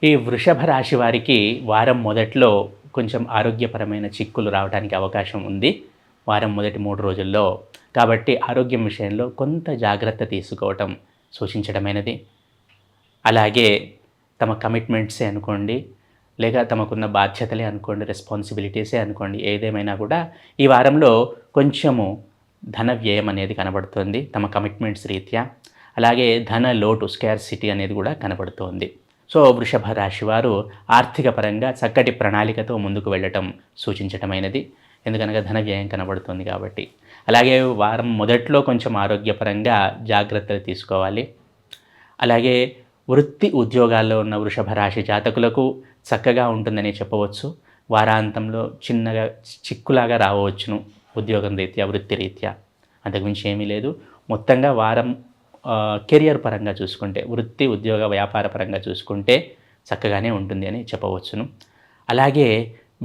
ఈ వృషభ రాశి వారికి వారం మొదట్లో కొంచెం ఆరోగ్యపరమైన చిక్కులు రావడానికి అవకాశం ఉంది. వారం మొదటి 3 రోజుల్లో. కాబట్టి ఆరోగ్యం విషయంలో కొంత జాగ్రత్త తీసుకోవటం సూచించడమైనది. అలాగే తమ కమిట్మెంట్సే అనుకోండి, లేక తమకున్న బాధ్యతలే అనుకోండి, రెస్పాన్సిబిలిటీసే అనుకోండి, ఏదేమైనా కూడా ఈ వారంలో కొంచెము ధన వ్యయం అనేది కనబడుతుంది తమ కమిట్మెంట్స్ రీత్యా. అలాగే ధన లోటు, స్కార్సిటీ అనేది కూడా కనబడుతోంది. సో వృషభ రాశి వారు ఆర్థిక పరంగా చక్కటి ప్రణాళికతో ముందుకు వెళ్ళటం సూచించటమైనది. ఎందుకనగా ధన వ్యయం కనబడుతుంది కాబట్టి. అలాగే వారం మొదట్లో కొంచెం ఆరోగ్యపరంగా జాగ్రత్తలు తీసుకోవాలి. అలాగే వృత్తి ఉద్యోగాల్లో ఉన్న వృషభ రాశి జాతకులకు చక్కగా ఉంటుందని చెప్పవచ్చు. వారాంతంలో చిన్నగా చిక్కులాగా రావచ్చును ఉద్యోగం రీత్యా, వృత్తి రీత్యా. అంతకుమించి ఏమీ లేదు. మొత్తంగా వారం కెరియర్ పరంగా చూసుకుంటే, వృత్తి ఉద్యోగ వ్యాపార పరంగా చూసుకుంటే చక్కగానే ఉంటుంది అని చెప్పవచ్చును. అలాగే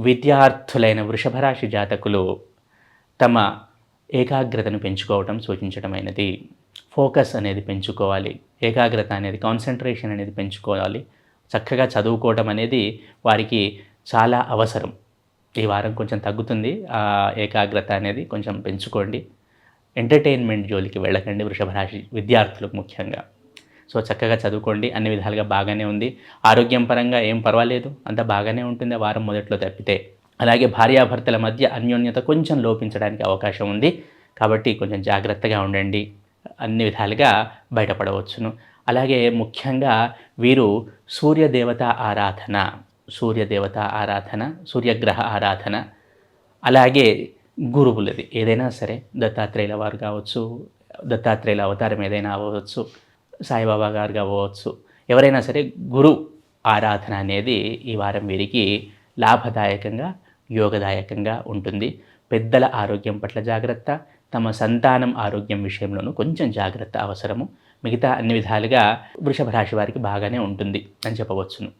విద్యార్థులైన వృషభ రాశి జాతకులు తమ ఏకాగ్రతను పెంచుకోవటం సూచించడమైనది. ఫోకస్ అనేది పెంచుకోవాలి. ఏకాగ్రత అనేది, కాన్సన్ట్రేషన్ అనేది పెంచుకోవాలి. చక్కగా చదువుకోవటం అనేది వారికి చాలా అవసరం. ఈ వారం కొంచెం తగ్గుతుంది ఏకాగ్రత అనేది, కొంచెం పెంచుకోండి. ఎంటర్టైన్మెంట్ జోలికి వెళ్ళకండి వృషభ రాశి విద్యార్థులకు ముఖ్యంగా. సో చక్కగా చదువుకోండి. అన్ని విధాలుగా బాగానే ఉంది. ఆరోగ్యం పరంగా ఏం పర్వాలేదు, అంత బాగానే ఉంటుంది వారం మొదట్లో తప్పితే. అలాగే భార్యాభర్తల మధ్య అన్యోన్యత కొంచెం లోపించడానికి అవకాశం ఉంది. కాబట్టి కొంచెం జాగ్రత్తగా ఉండండి. అన్ని విధాలుగా బయటపడవచ్చును. అలాగే ముఖ్యంగా వీరు సూర్యదేవత ఆరాధన, సూర్యగ్రహ ఆరాధన, అలాగే గురువులది ఏదైనా సరే, దత్తాత్రేయుల వారు కావచ్చు, దత్తాత్రేయుల అవతారం ఏదైనా అవ్వచ్చు, సాయిబాబా గారు కావచ్చు, ఎవరైనా సరే గురు ఆరాధన అనేది ఈ వారం వీరికి లాభదాయకంగా, యోగదాయకంగా ఉంటుంది. పెద్దల ఆరోగ్యం పట్ల జాగ్రత్త, తమ సంతానం ఆరోగ్యం విషయంలోనూ కొంచెం జాగ్రత్త అవసరము. మిగతా అన్ని విధాలుగా వృషభ రాశి వారికి బాగానే ఉంటుంది అని చెప్పవచ్చును.